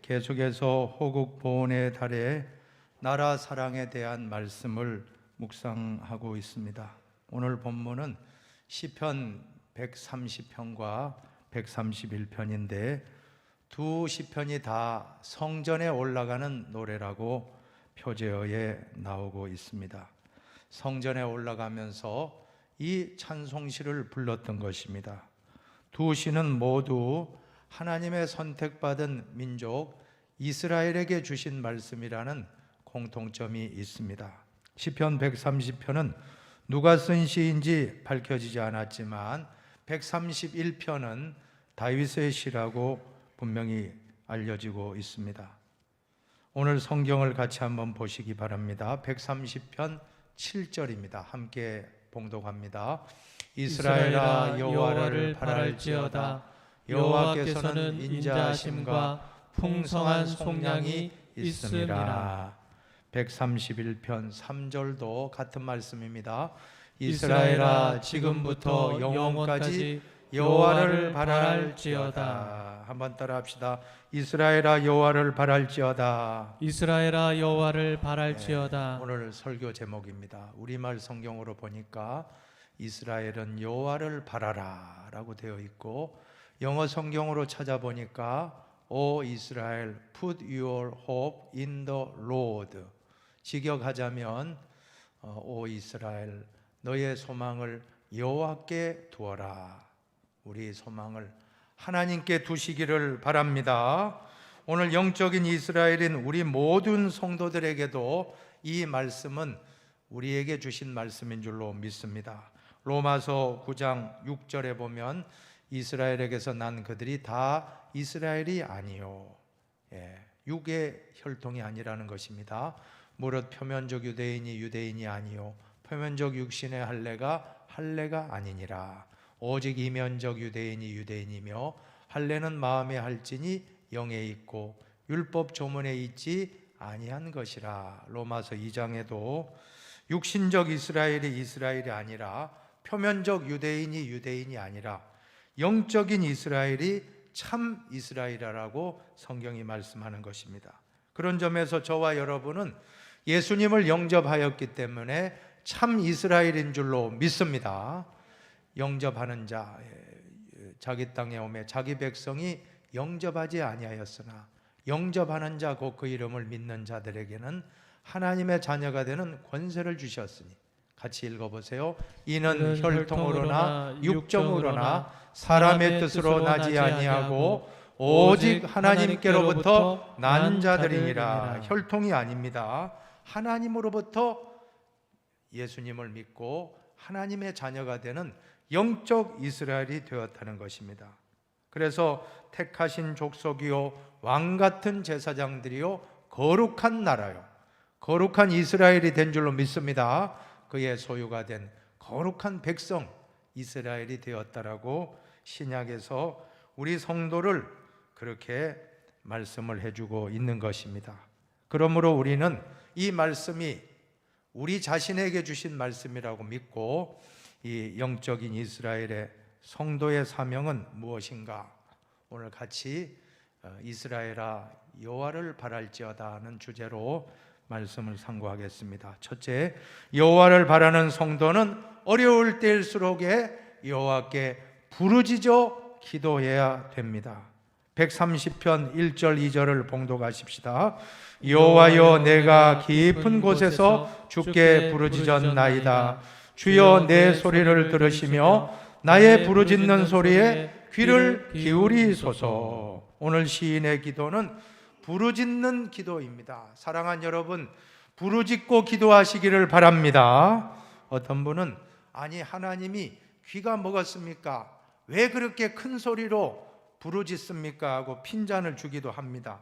계속해서 호국 보훈의 달에 나라 사랑에 대한 말씀을 묵상하고 있습니다. 오늘 본문은 시편 130편과 131편인데 두 시편이 다 성전에 올라가는 노래라고 표제어에 나오고 있습니다. 성전에 올라가면서 이 찬송시를 불렀던 것입니다. 두 시는 모두 하나님의 선택받은 민족 이스라엘에게 주신 말씀이라는 공통점이 있습니다. 시편 130편은 누가 쓴 시인지 밝혀지지 않았지만 131편은 다윗의 시라고 분명히 알려지고 있습니다. 오늘 성경을 같이 한번 보시기 바랍니다. 130편 7절입니다. 함께 봉독합니다. 이스라엘아 여호와를 바랄지어다. 여호와께서는 인자하심과 풍성한 속량이 있음이라. 131편 3절도 같은 말씀입니다. 이스라엘아 지금부터 영원까지 여호와를 바랄지어다. 한번 따라합시다. 이스라엘아 여호와를 바랄지어다. 이스라엘아 여호와를 바랄지어다. 오늘 설교 제목입니다. 우리말 성경으로 보니까 이스라엘은 여호와를 바라라 라고 되어 있고, 영어 성경으로 찾아보니까 O Israel, put your hope in the Lord. 직역하자면 O 이스라엘, 너의 소망을 여호와께 두어라. 우리 소망을 하나님께 두시기를 바랍니다. 오늘 영적인 이스라엘인 우리 모든 성도들에게도 이 말씀은 우리에게 주신 말씀인 줄로 믿습니다. 로마서 9장 6절에 보면 이스라엘에게서 난 그들이 다 이스라엘이 아니요, 육의 혈통이 아니라는 것입니다. 무릇 표면적 유대인이 유대인이 아니요 표면적 육신의 할례가 아니니라. 오직 이면적 유대인이 유대인이며 할례는 마음에 할지니 영에 있고 율법 조문에 있지 아니한 것이라. 로마서 2장에도 육신적 이스라엘이 아니라 표면적 유대인이 유대인이 아니라 영적인 이스라엘이 참 이스라엘이라고 성경이 말씀하는 것입니다. 그런 점에서 저와 여러분은 예수님을 영접하였기 때문에 참 이스라엘인 줄로 믿습니다. 영접하는 자, 자기 땅에 오매 자기 백성이 영접하지 아니하였으나 영접하는 자 곧 그 이름을 믿는 자들에게는 하나님의 자녀가 되는 권세를 주셨으니. 같이 읽어보세요. 이는 혈통으로나 육정으로나 사람의 뜻으로 나지 아니하고 오직 하나님께로부터 난 자들이니라. 혈통이 아닙니다. 하나님으로부터 예수님을 믿고 하나님의 자녀가 되는 영적 이스라엘이 되었다는 것입니다. 그래서 택하신 족속이요 왕같은 제사장들이요 거룩한 나라요 거룩한 이스라엘이 된 줄로 믿습니다. 그의 소유가 된 거룩한 백성 이스라엘이 되었다라고 신약에서 우리 성도를 그렇게 말씀을 해주고 있는 것입니다. 그러므로 우리는 이 말씀이 우리 자신에게 주신 말씀이라고 믿고 이 영적인 이스라엘의 성도의 사명은 무엇인가? 오늘 같이 이스라엘아 여호와를 바랄지어다 하는 주제로 말씀을 상고하겠습니다. 첫째, 여호와를 바라는 성도는 어려울 때일수록에 여호와께 부르짖어 기도해야 됩니다. 130편 1절 2절을 봉독하십시다. 여호와여 내가 깊은 곳에서 주께 부르짖었나이다. 주여 내 소리를 들으시며 나의 부르짖는 소리에 귀를 기울이소서. 오늘 시인의 기도는 부르짖는 기도입니다. 사랑하는 여러분, 부르짖고 기도하시기를 바랍니다. 어떤 분은 아니 하나님이 귀가 먹었습니까? 왜 그렇게 큰 소리로 부르짖습니까? 하고 핀잔을 주기도 합니다.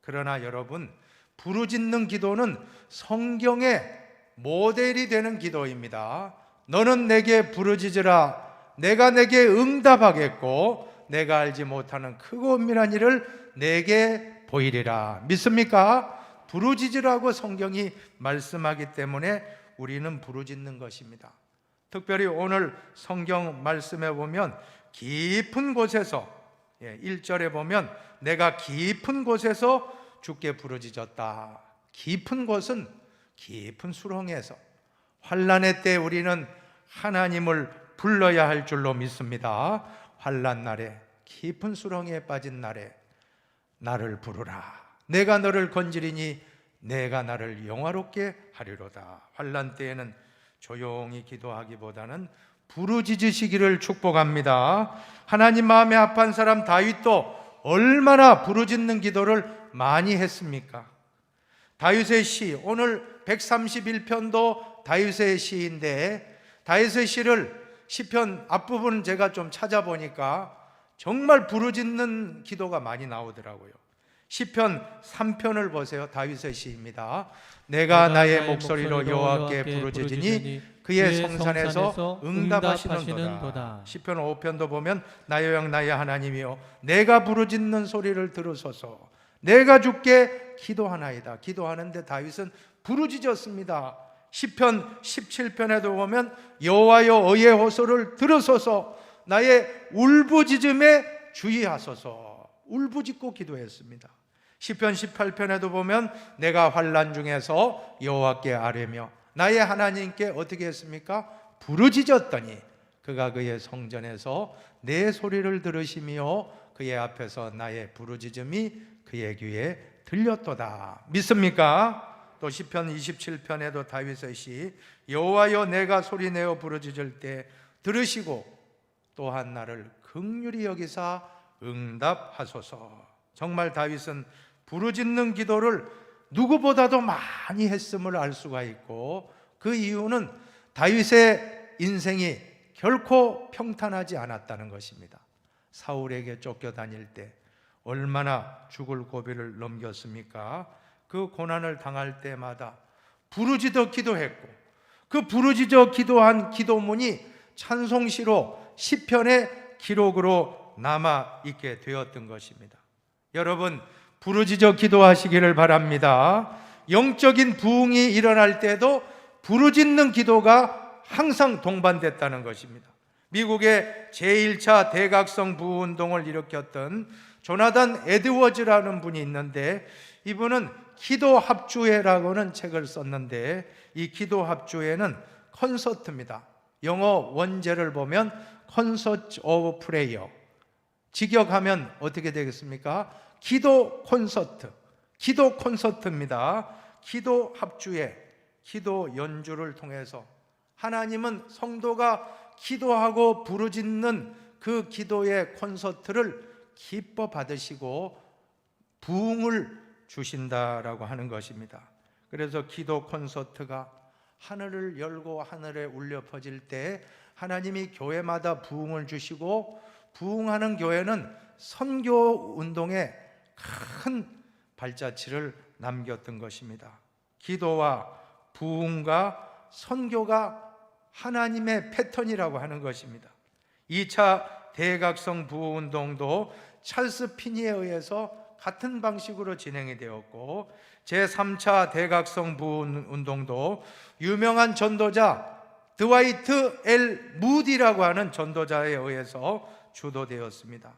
그러나 여러분, 부르짖는 기도는 성경의 모델이 되는 기도입니다. 너는 내게 부르짖으라. 내가 내게 응답하겠고 내가 알지 못하는 크고 은밀한 일을 내게 보이리라. 믿습니까? 부르짖으라고 성경이 말씀하기 때문에 우리는 부르짖는 것입니다. 특별히 오늘 성경 말씀에 보면 깊은 곳에서 1절에 보면 내가 깊은 곳에서 주께 부르짖었다. 깊은 곳은 깊은 수렁에서, 환난의 때 우리는 하나님을 불러야 할 줄로 믿습니다. 환난 날에, 깊은 수렁에 빠진 날에 나를 부르라. 내가 너를 건지리니 내가 나를 영화롭게 하리로다. 환난 때에는 조용히 기도하기보다는 부르짖으시기를 축복합니다. 하나님 마음에 합한 사람 다윗도 얼마나 부르짖는 기도를 많이 했습니까? 다윗의 시, 오늘 131편도 다윗의 시인데, 다윗의 시를 시편 앞부분 제가 좀 찾아보니까 정말 부르짖는 기도가 많이 나오더라고요. 시편 3편을 보세요. 다윗의 시입니다. 내가 나의 목소리로 여호와께 부르짖으니 그의 성산에서 응답하시는도다. 시편 5편도 보면 나의 왕 나의 하나님이여 내가 부르짖는 소리를 들으소서. 내가 주께 기도하나이다. 기도하는데 다윗은 부르짖었습니다. 시편 17편에도 보면 여호와여 의의 호소를 들으소서. 나의 울부짖음에 주의하소서. 울부짖고 기도했습니다. 시편 18편에도 보면 내가 환난 중에서 여호와께 아뢰며 나의 하나님께 어떻게 했습니까? 부르짖었더니 그가 그의 성전에서 내 소리를 들으시며 그의 앞에서 나의 부르짖음이 그의 귀에 들렸도다. 믿습니까? 또 시편 27편에도 다윗의 시 여호와여 내가 소리내어 부르짖을 때 들으시고 또한 나를 긍휼히 여기사 응답하소서. 정말 다윗은 부르짖는 기도를 누구보다도 많이 했음을 알 수가 있고, 그 이유는 다윗의 인생이 결코 평탄하지 않았다는 것입니다. 사울에게 쫓겨다닐 때 얼마나 죽을 고비를 넘겼습니까? 그 고난을 당할 때마다 부르짖어 기도했고, 그 부르짖어 기도한 기도문이 찬송시로 시편의 기록으로 남아있게 되었던 것입니다. 여러분, 부르짖어 기도하시기를 바랍니다. 영적인 부흥이 일어날 때도 부르짖는 기도가 항상 동반됐다는 것입니다. 미국의 제1차 대각성 부흥운동을 일으켰던 조나단 에드워즈라는 분이 있는데, 이분은 기도합주회라고는 책을 썼는데, 이 기도합주회는 콘서트입니다. 영어 원제를 보면 콘서트 오브 프레이어, 직역하면 어떻게 되겠습니까? 기도 콘서트입니다. 기도 합주회, 기도 연주를 통해서 하나님은 성도가 기도하고 부르짖는 그 기도의 콘서트를 기뻐 받으시고 부흥을 주신다라고 하는 것입니다. 그래서 기도 콘서트가 하늘을 열고 하늘에 울려 퍼질 때 하나님이 교회마다 부흥을 주시고, 부흥하는 교회는 선교 운동에 큰 발자취를 남겼던 것입니다. 기도와 부흥과 선교가 하나님의 패턴이라고 하는 것입니다. 2차 대각성 부흥운동도 찰스 피니에 의해서 같은 방식으로 진행이 되었고, 제3차 대각성 부흥운동도 유명한 전도자 드와이트 L 무디라고 하는 전도자에 의해서 주도되었습니다.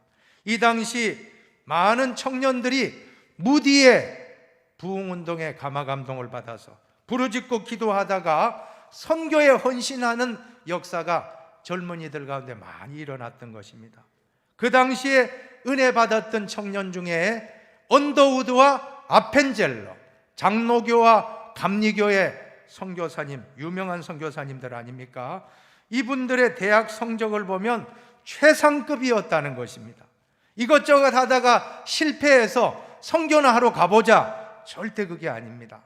이 당시 많은 청년들이 무디의 부흥운동에 감화감동을 받아서 부르짖고 기도하다가 선교에 헌신하는 역사가 젊은이들 가운데 많이 일어났던 것입니다. 그 당시에 은혜 받았던 청년 중에 언더우드와 아펜젤러, 장로교와 감리교의 선교사님, 유명한 선교사님들 아닙니까? 이분들의 대학 성적을 보면 최상급이었다는 것입니다. 이것저것 하다가 실패해서 선교나 하러 가보자, 절대 그게 아닙니다.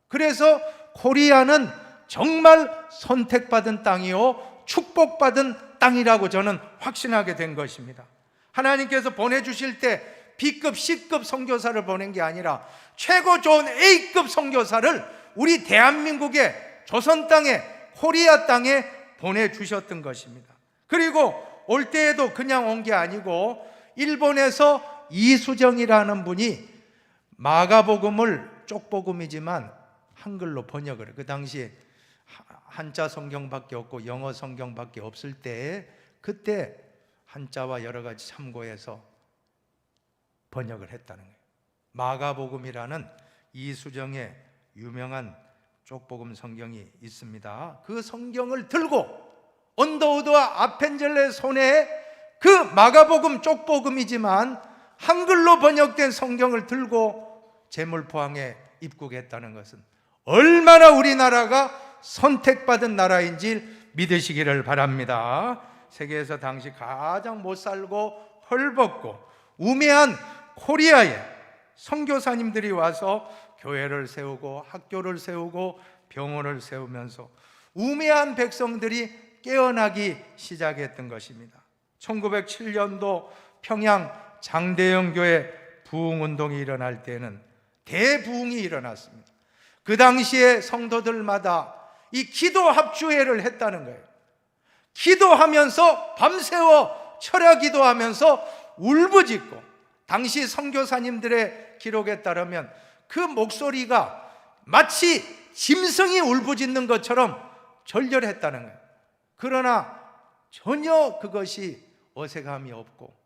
그래서 코리아는 정말 선택받은 땅이요 축복받은 땅이라고 저는 확신하게 된 것입니다. 하나님께서 보내주실 때 B급, C급 선교사를 보낸 게 아니라 최고 좋은 A급 선교사를 우리 대한민국의 조선 땅에, 코리아 땅에 보내주셨던 것입니다. 그리고 올 때에도 그냥 온 게 아니고 일본에서 이수정이라는 분이 마가복음을 쪽복음이지만 한글로 번역을 해요. 그 당시에 한자 성경밖에 없고 영어 성경밖에 없을 때, 그때 한자와 여러 가지 참고해서 번역을 했다는 거예요. 마가복음이라는 이수정의 유명한 쪽복음 성경이 있습니다. 그 성경을 들고 언더우드와 아펜젤의 손에 그 마가복음 쪽복음이지만 한글로 번역된 성경을 들고 제물포항에 입국했다는 것은 얼마나 우리나라가 선택받은 나라인지 믿으시기를 바랍니다. 세계에서 당시 가장 못 살고 헐벗고 우매한 코리아에 선교사님들이 와서 교회를 세우고 학교를 세우고 병원을 세우면서 우매한 백성들이 깨어나기 시작했던 것입니다. 1907년도 평양 장대영 교회 부흥운동이 일어날 때는 대부흥이 일어났습니다. 그 당시에 성도들마다 이 기도 합주회를 했다는 거예요. 기도하면서 밤새워 철야 기도하면서 울부짖고, 당시 선교사님들의 기록에 따르면 그 목소리가 마치 짐승이 울부짖는 것처럼 절절했다는 거예요. 그러나 전혀 그것이 어색함이 없고,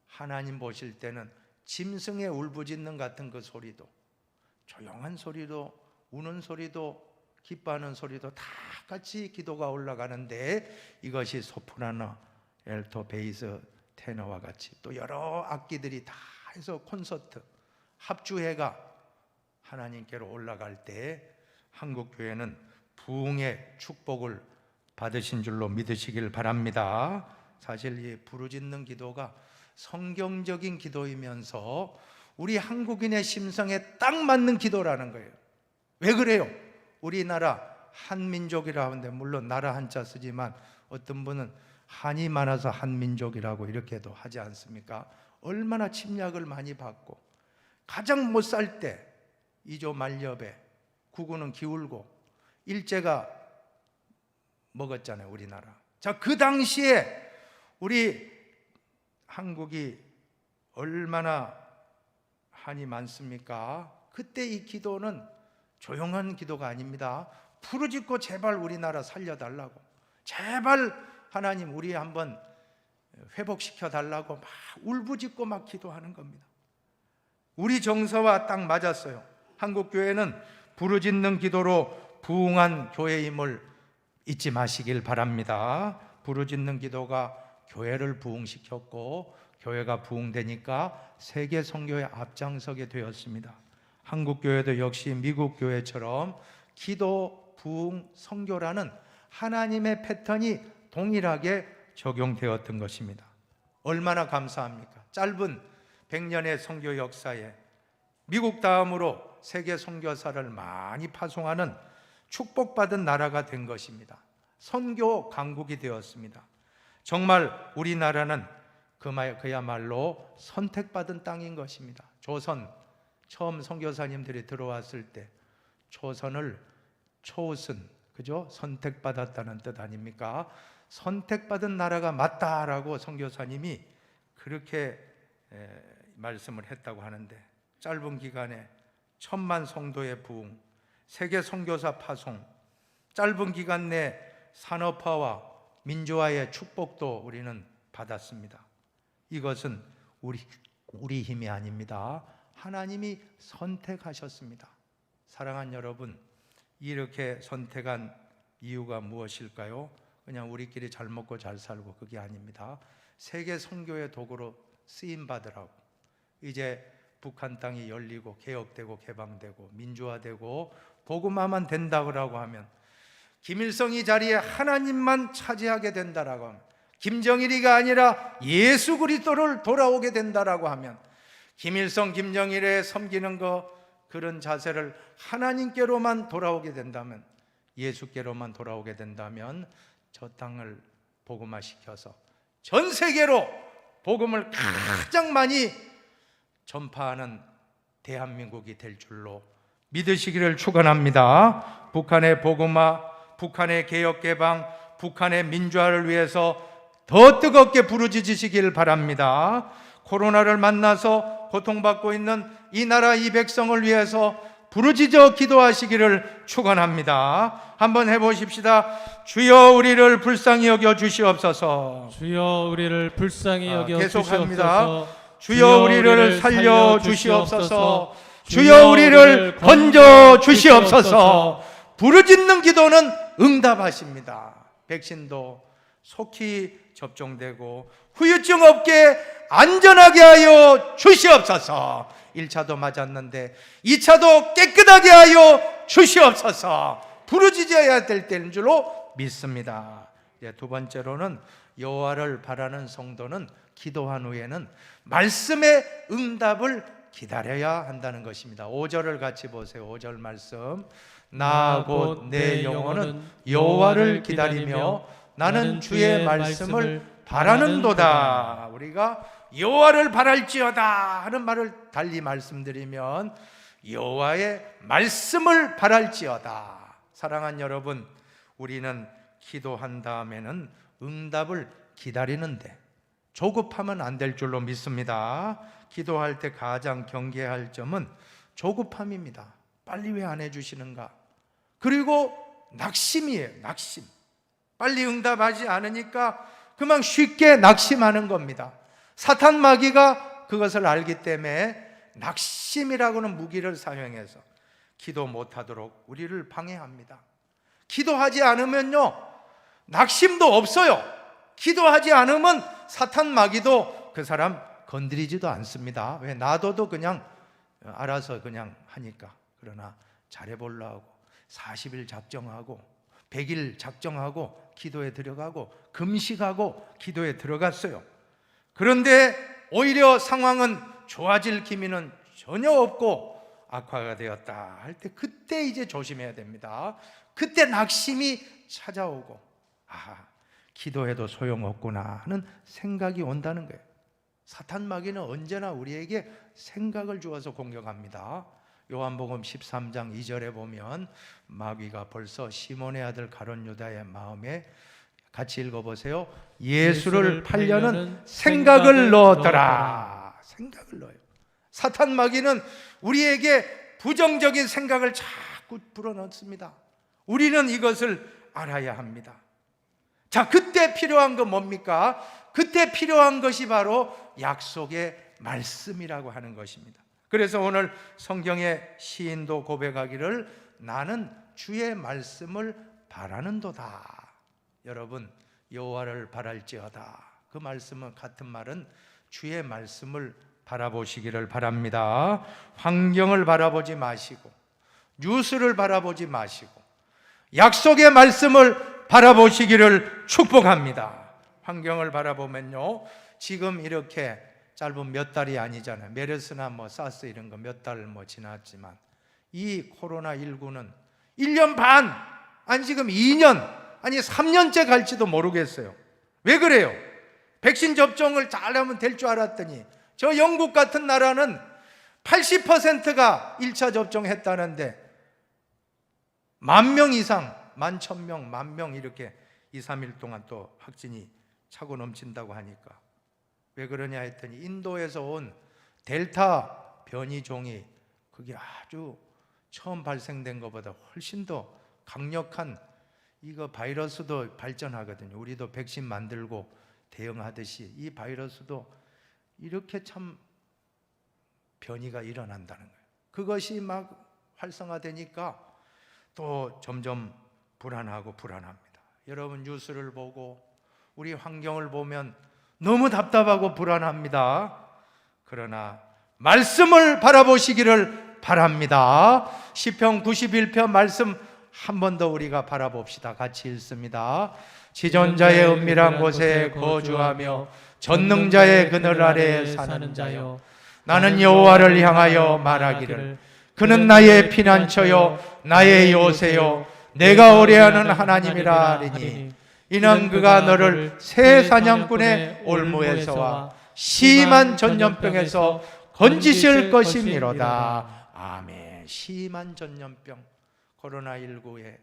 하나님 보실 때는 짐승의 울부짖는 같은 그 소리도, 조용한 소리도, 우는 소리도, 기뻐하는 소리도 다 같이 기도가 올라가는데, 이것이 소프라노, 엘토, 베이스, 테너와 같이 또 여러 악기들이 다 해서 콘서트, 합주회가 하나님께로 올라갈 때 한국교회는 부흥의 축복을 받으신 줄로 믿으시길 바랍니다. 사실 이 부르짖는 기도가 성경적인 기도이면서 우리 한국인의 심성에 딱 맞는 기도라는 거예요. 왜 그래요? 우리나라 한민족이라 하는데, 물론 나라 한자 쓰지만 어떤 분은 한이 많아서 한민족이라고 이렇게도 하지 않습니까? 얼마나 침략을 많이 받고, 가장 못 살 때 이조 말렵에 구구는 기울고 일제가 먹었잖아요, 우리나라. 자, 그 당시에 우리 한국이 얼마나 한이 많습니까? 그때 이 기도는 조용한 기도가 아닙니다. 부르짖고 제발 우리나라 살려달라고, 제발 하나님 우리 한번 회복시켜 달라고 막 울부짖고 막 기도하는 겁니다. 우리 정서와 딱 맞았어요. 한국교회는 부르짖는 기도로 부흥한 교회임을 잊지 마시길 바랍니다. 부르짖는 기도가 교회를 부흥시켰고, 교회가 부흥되니까 세계 선교에 앞장서게 되었습니다. 한국교회도 역시 미국 교회처럼 기도, 부흥, 선교라는 하나님의 패턴이 동일하게 적용되었던 것입니다. 얼마나 감사합니까? 짧은 100년의 선교 역사에 미국 다음으로 세계 선교사를 많이 파송하는 축복받은 나라가 된 것입니다. 선교 강국이 되었습니다. 정말 우리나라는 그야말로 선택받은 땅인 것입니다. 조선 처음 선교사님들이 들어왔을 때 조선을 초선, 그죠? 선택받았다는 뜻 아닙니까? 선택받은 나라가 맞다라고 선교사님이 그렇게 말씀을 했다고 하는데, 짧은 기간에 1000만 성도의 부흥, 세계 선교사 파송, 짧은 기간 내 산업화와 민주화의 축복도 우리는 받았습니다. 이것은 우리 힘이 아닙니다. 하나님이 선택하셨습니다. 사랑하는 여러분, 이렇게 선택한 이유가 무엇일까요? 그냥 우리끼리 잘 먹고 잘 살고 그게 아닙니다. 세계 선교의 도구로 쓰임 받으라고. 이제 북한 땅이 열리고 개혁되고 개방되고 민주화되고 복음화만 된다고 하면, 김일성이 자리에 하나님만 차지하게 된다라고 하면, 김정일이가 아니라 예수 그리스도를 돌아오게 된다라고 하면, 김일성, 김정일에 섬기는 그런 자세를 하나님께로만 돌아오게 된다면, 예수께로만 돌아오게 된다면 저 땅을 복음화시켜서 전 세계로 복음을 가장 많이 전파하는 대한민국이 될 줄로 믿으시기를 축원합니다. 북한의 복음화, 북한의 개혁 개방, 북한의 민주화를 위해서 더 뜨겁게 부르짖으시길 바랍니다. 코로나를 만나서 고통받고 있는 이 나라 이 백성을 위해서 부르짖어 기도하시기를 축원합니다. 한번 해보십시다. 주여 우리를 불쌍히 여겨 주시옵소서. 주여 우리를 불쌍히 여겨 계속합니다. 주시옵소서. 주여 우리를 살려 주시옵소서. 주여 우리를 건져 주시옵소서. 부르짖는 기도는 응답하십니다. 백신도 속히 접종되고 후유증 없게 안전하게 하여 주시옵소서. 1차도 맞았는데 2차도 깨끗하게 하여 주시옵소서. 부르짖어야 될 때인 줄로 믿습니다. 두 번째로는 여호와를 바라는 성도는 기도한 후에는 말씀의 응답을 기다려야 한다는 것입니다. 5절을 같이 보세요. 5절 말씀. 나 곧 내 영혼은 여호와를 기다리며 나는 주의 말씀을 바라는도다. 우리가 여호와를 바랄지어다 하는 말을 달리 말씀드리면 여호와의 말씀을 바랄지어다. 사랑하는 여러분, 우리는 기도한 다음에는 응답을 기다리는데 조급하면 안 될 줄로 믿습니다. 기도할 때 가장 경계할 점은 조급함입니다. 빨리 왜 안 해주시는가? 그리고 낙심이에요. 낙심. 빨리 응답하지 않으니까 그만 쉽게 낙심하는 겁니다. 사탄 마귀가 그것을 알기 때문에 낙심이라고는 무기를 사용해서 기도 못하도록 우리를 방해합니다. 기도하지 않으면요, 낙심도 없어요. 기도하지 않으면 사탄 마귀도 그 사람 건드리지도 않습니다. 왜? 놔둬도 그냥 알아서 그냥 하니까. 그러나 잘해보려고 40일 작정하고 100일 작정하고 기도에 들어가고 금식하고 기도에 들어갔어요. 그런데 오히려 상황은 좋아질 기미는 전혀 없고 악화가 되었다 할 때 그때 이제 조심해야 됩니다. 그때 낙심이 찾아오고 기도해도 소용없구나 하는 생각이 온다는 거예요. 사탄 마귀는 언제나 우리에게 생각을 주어서 공격합니다. 요한복음 13장 2절에 보면 마귀가 벌써 시몬의 아들 가룟 유다의 마음에 같이 읽어보세요. 예수를 팔려는 생각을 넣었더라. 생각을 넣어요. 사탄 마귀는 우리에게 부정적인 생각을 자꾸 불어넣습니다. 우리는 이것을 알아야 합니다. 자, 그때 필요한 건 뭡니까? 그때 필요한 것이 바로 약속의 말씀이라고 하는 것입니다. 그래서 오늘 성경의 시인도 고백하기를 나는 주의 말씀을 바라는도다. 여러분, 여호와를 바랄지어다. 그 말씀은 같은 말은 주의 말씀을 바라보시기를 바랍니다. 환경을 바라보지 마시고 뉴스를 바라보지 마시고 약속의 말씀을 바라보시기를 축복합니다. 환경을 바라보면요, 지금 이렇게 짧은 몇 달이 아니잖아요. 메르스나 사스 이런 거 몇 달 지났지만 이 코로나19는 1년 반, 아니 지금 2년, 아니 3년째 갈지도 모르겠어요. 왜 그래요? 백신 접종을 잘하면 될 줄 알았더니 저 영국 같은 나라는 80%가 1차 접종했다는데 10,000명 이상, 11,000명, 10,000명 이렇게 2, 3일 동안 또 확진이 차고 넘친다고 하니까 왜 그러냐 했더니 인도에서 온 델타 변이종이 그게 아주 처음 발생된 것보다 훨씬 더 강력한 이거 바이러스도 발전하거든요. 우리도 백신 만들고 대응하듯이 이 바이러스도 이렇게 참 변이가 일어난다는 거예요. 그것이 막 활성화되니까 또 점점 불안합니다. 여러분 뉴스를 보고 우리 환경을 보면 너무 답답하고 불안합니다. 그러나 말씀을 바라보시기를 바랍니다. 시편 91편 말씀 한 번 더 우리가 바라봅시다. 같이 읽습니다. 지존자의 은밀한 곳에 거주하며 전능자의 그늘 아래에 사는 자여, 나는 여호와를 향하여 말하기를 그는 나의 피난처요 나의 요새요 내가 의뢰하는 하나님이라 하리니 이는 그가 너를 새 사냥꾼의 올무에서와 심한 전염병에서 건지실 것이미로다. 아멘. 심한 전염병, 코로나19에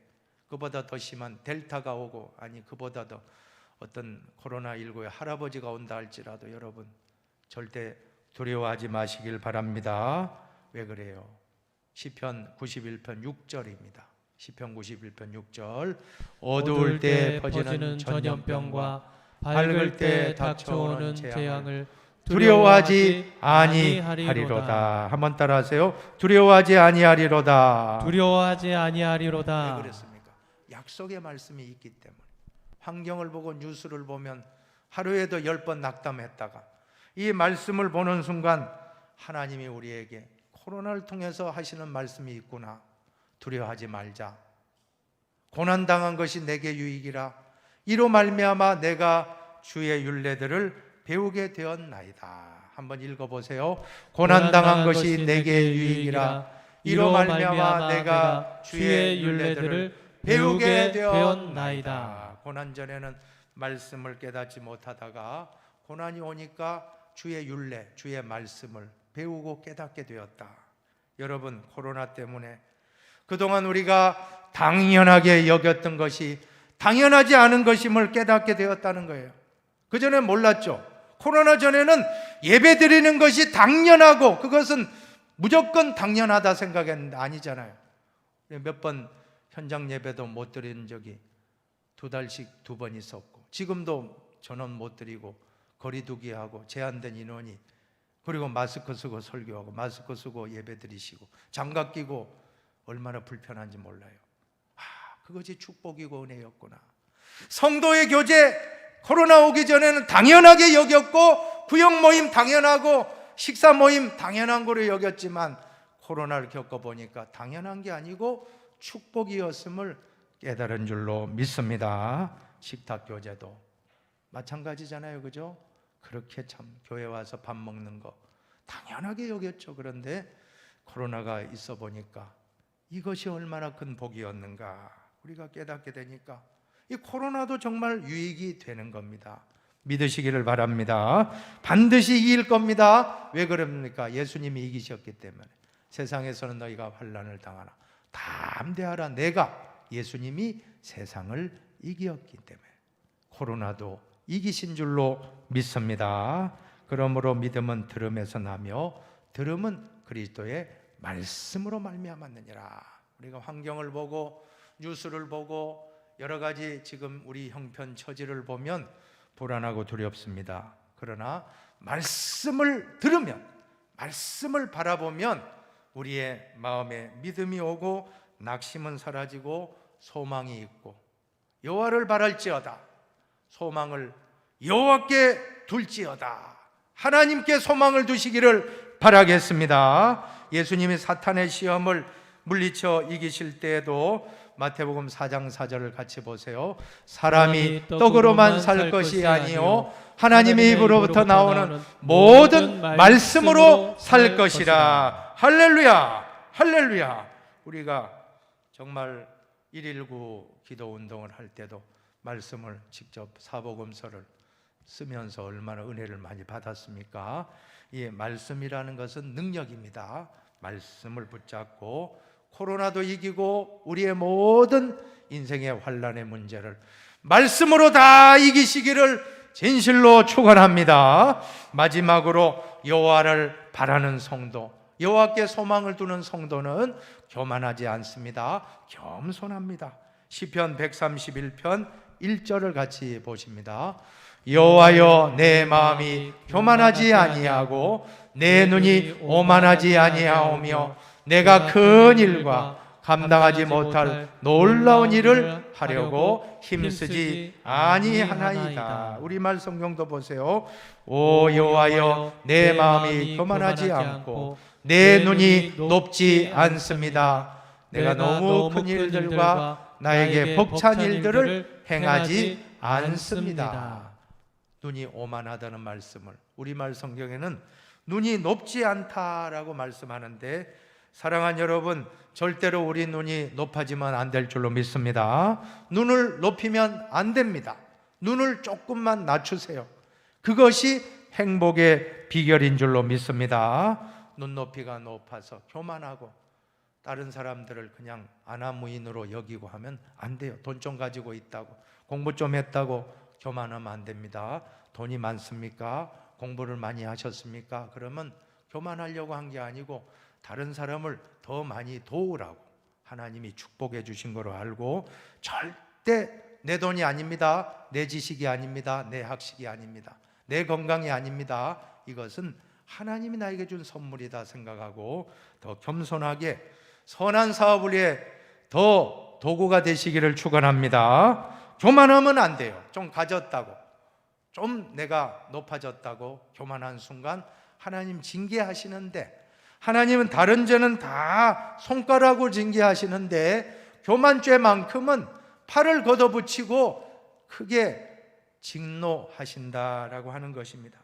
그보다 더 심한 델타가 오고, 아니 그보다 더 어떤 코로나19에 할아버지가 온다 할지라도 여러분 절대 두려워하지 마시길 바랍니다. 왜 그래요? 시편 91편 6절입니다. 시편 91편 6절. 어두울 때 퍼지는 전염병과 밝을 때 닥쳐오는 재앙을 두려워하지 아니하리로다. 한번 따라하세요. 두려워하지 아니하리로다. 두려워하지 왜 아니하리로다. 그랬습니까? 약속의 말씀이 있기 때문에. 환경을 보고 뉴스를 보면 하루에도 10번 낙담했다가 이 말씀을 보는 순간 하나님이 우리에게 코로나를 통해서 하시는 말씀이 있구나. 두려워하지 말자. 고난당한 것이 내게 유익이라. 이로 말미암아 내가 주의 율례들을 배우게 되었나이다. 한번 읽어보세요. 고난당한 것이 내게 유익이라. 이로 말미암아 내가 주의 율례들을 배우게 되었나이다. 고난 전에는 말씀을 깨닫지 못하다가 고난이 오니까 주의 율례, 주의 말씀을 배우고 깨닫게 되었다. 여러분, 코로나 때문에 그동안 우리가 당연하게 여겼던 것이 당연하지 않은 것임을 깨닫게 되었다는 거예요. 그전에 몰랐죠. 코로나 전에는 예배 드리는 것이 당연하고 그것은 무조건 당연하다 생각했는데 아니잖아요. 몇 번 현장 예배도 못 드린 적이 2달씩 2번 있었고, 지금도 전원 못 드리고 거리두기 하고 제한된 인원이, 그리고 마스크 쓰고 설교하고 마스크 쓰고 예배 드리시고 장갑 끼고 얼마나 불편한지 몰라요. 그것이 축복이고 은혜였구나. 성도의 교제, 코로나 오기 전에는 당연하게 여겼고 구역 모임 당연하고 식사 모임 당연한 거로 여겼지만 코로나를 겪어보니까 당연한 게 아니고 축복이었음을 깨달은 줄로 믿습니다. 식탁 교제도 마찬가지잖아요, 그죠? 그렇게 참 교회 와서 밥 먹는 거 당연하게 여겼죠. 그런데 코로나가 있어 보니까 이것이 얼마나 큰 복이었는가 우리가 깨닫게 되니까 이 코로나도 정말 유익이 되는 겁니다. 믿으시기를 바랍니다. 반드시 이길 겁니다. 왜 그럽니까? 예수님이 이기셨기 때문에. 세상에서는 너희가 환난을 당하나 담대하라. 내가, 예수님이 세상을 이기었기 때문에 코로나도 이기신 줄로 믿습니다. 그러므로 믿음은 들음에서 나며 들음은 그리스도의 말씀으로 말미암았느니라. 우리가 환경을 보고 뉴스를 보고 여러 가지 지금 우리 형편 처지를 보면 불안하고 두렵습니다. 그러나 말씀을 들으면, 말씀을 바라보면 우리의 마음에 믿음이 오고 낙심은 사라지고 소망이 있고, 여호와를 바랄지어다, 소망을 여호와께 둘지어다, 하나님께 소망을 두시기를 바라겠습니다. 예수님이 사탄의 시험을 물리쳐 이기실 때에도 마태복음 4장 4절을 같이 보세요. 사람이 떡으로만 살 것이 아니요 하나님의 입으로부터 나오는 모든 말씀으로 살 것이라. 할렐루야, 할렐루야. 우리가 정말 119 기도 운동을 할 때도 말씀을 직접 사복음서를 쓰면서 얼마나 은혜를 많이 받았습니까? 이 말씀이라는 것은 능력입니다. 말씀을 붙잡고 코로나도 이기고 우리의 모든 인생의 환난의 문제를 말씀으로 다 이기시기를 진실로 축원합니다. 마지막으로 여호와를 바라는 성도, 여호와께 소망을 두는 성도는 교만하지 않습니다. 겸손합니다. 시편 131편 1절을 같이 보십니다. 여호와여, 내 마음이 교만하지 아니하고 내 눈이 오만하지 아니하오며 내가 큰 일과 감당하지 못할 놀라운 일을 하려고 힘쓰지 아니하나이다. 우리말 성경도 보세요. 오 여호와여, 내 마음이 교만하지 않고 내 눈이 높지 않습니다. 내가 너무 큰 일들과 나에게 벅찬 일들을 행하지 않습니다. 눈이 오만하다는 말씀을 우리말 성경에는 눈이 높지 않다라고 말씀하는데, 사랑하는 여러분, 절대로 우리 눈이 높아지면 안 될 줄로 믿습니다. 눈을 높이면 안 됩니다. 눈을 조금만 낮추세요. 그것이 행복의 비결인 줄로 믿습니다. 눈높이가 높아서 교만하고 다른 사람들을 그냥 아나무인으로 여기고 하면 안 돼요. 돈 좀 가지고 있다고, 공부 좀 했다고 교만하면 안 됩니다. 돈이 많습니까? 공부를 많이 하셨습니까? 그러면 교만하려고 한 게 아니고 다른 사람을 더 많이 도우라고 하나님이 축복해 주신 거로 알고, 절대 내 돈이 아닙니다, 내 지식이 아닙니다, 내 학식이 아닙니다, 내 건강이 아닙니다, 이것은 하나님이 나에게 준 선물이다 생각하고 더 겸손하게 선한 사업을 위해 더 도구가 되시기를 축원합니다. 교만하면 안 돼요. 좀 가졌다고, 좀 내가 높아졌다고 교만한 순간 하나님 징계하시는데, 하나님은 다른 죄는 다 손가락으로 징계하시는데 교만죄만큼은 팔을 걷어붙이고 크게 직노하신다라고 하는 것입니다.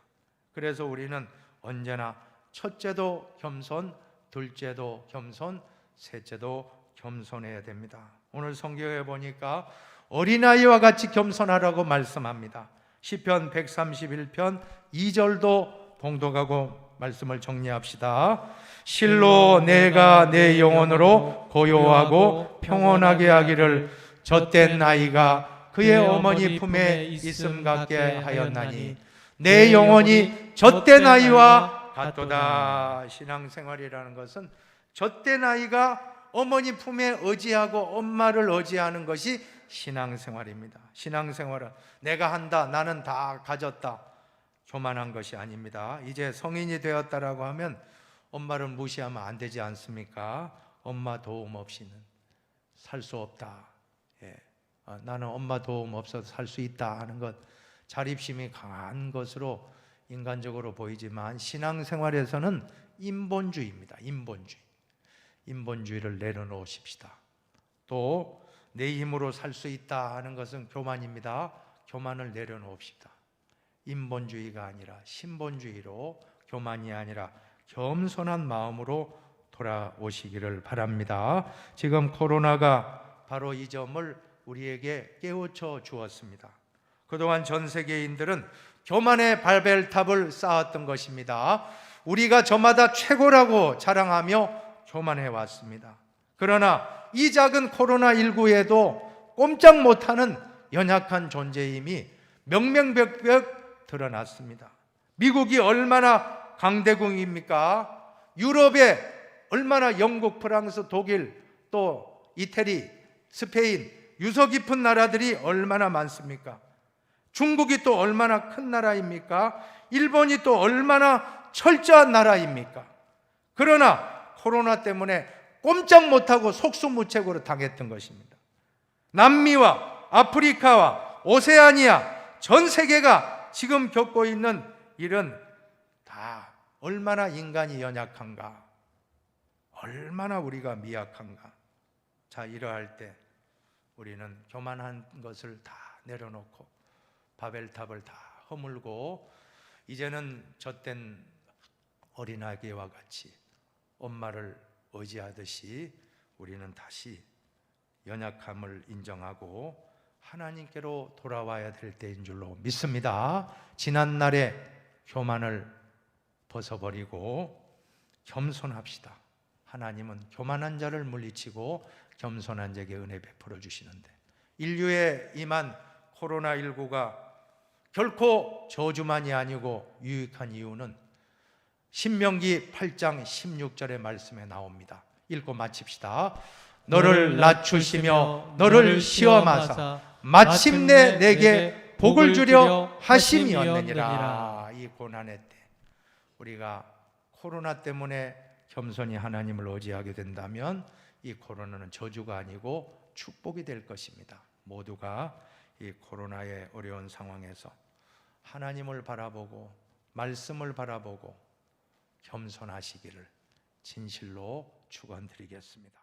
그래서 우리는 언제나 첫째도 겸손, 둘째도 겸손, 셋째도 겸손해야 됩니다. 오늘 성경에 보니까 어린아이와 같이 겸손하라고 말씀합니다. 시편 131편 2절도 봉독하고 말씀을 정리합시다. 실로 내가 내 영혼으로 고요하고 평온하게 하기를 젖된 아이가 그의 어머니 품에 있음 같게 하였나니 내 영혼이 젖된 아이와 같도다. 신앙생활이라는 것은 젖된 아이가 어머니 품에 의지하고 엄마를 의지하는 것이 신앙생활입니다. 신앙생활은 내가 한다, 나는 다 가졌다, 교만한 것이 아닙니다. 이제 성인이 되었다라고 하면 엄마를 무시하면 안 되지 않습니까? 엄마 도움 없이는 살 수 없다. 나는 엄마 도움 없어서 살 수 있다 하는 것, 자립심이 강한 것으로 인간적으로 보이지만 신앙생활에서는 인본주의입니다. 인본주의를 내려놓으십시다. 또 내 힘으로 살 수 있다 하는 것은 교만입니다. 교만을 내려놓읍시다. 인본주의가 아니라 신본주의로, 교만이 아니라 겸손한 마음으로 돌아오시기를 바랍니다. 지금 코로나가 바로 이 점을 우리에게 깨우쳐 주었습니다. 그동안 전 세계인들은 교만의 바벨탑을 쌓았던 것입니다. 우리가 저마다 최고라고 자랑하며 교만해 왔습니다. 그러나 이 작은 코로나19에도 꼼짝 못하는 연약한 존재임이 명명백백 드러났습니다. 미국이 얼마나 강대국입니까? 유럽에 얼마나 영국, 프랑스, 독일, 또 이태리, 스페인, 유서 깊은 나라들이 얼마나 많습니까? 중국이 또 얼마나 큰 나라입니까? 일본이 또 얼마나 철저한 나라입니까? 그러나 코로나 때문에 꼼짝 못하고 속수무책으로 당했던 것입니다. 남미와 아프리카와 오세아니아, 전 세계가 지금 겪고 있는 일은 다 얼마나 인간이 연약한가, 얼마나 우리가 미약한가. 자, 이러할 때 우리는 교만한 것을 다 내려놓고 바벨탑을 다 허물고 이제는 젖된 어린아기와 같이 엄마를 의지하듯이 우리는 다시 연약함을 인정하고 하나님께로 돌아와야 될 때인 줄로 믿습니다. 지난날의 교만을 벗어버리고 겸손합시다. 하나님은 교만한 자를 물리치고 겸손한 자에게 은혜 베풀어 주시는데, 인류에 임한 코로나19가 결코 저주만이 아니고 유익한 이유는 신명기 8장 16절의 말씀에 나옵니다. 읽고 마칩시다. 너를 낮추시며 너를 시험하사 마침내 내게 복을 주려 하심이었느니라. 이 고난의 때 우리가 코로나 때문에 겸손히 하나님을 의지하게 된다면 이 코로나는 저주가 아니고 축복이 될 것입니다. 모두가 이 코로나의 어려운 상황에서 하나님을 바라보고 말씀을 바라보고 겸손하시기를 진실로 축원드리겠습니다.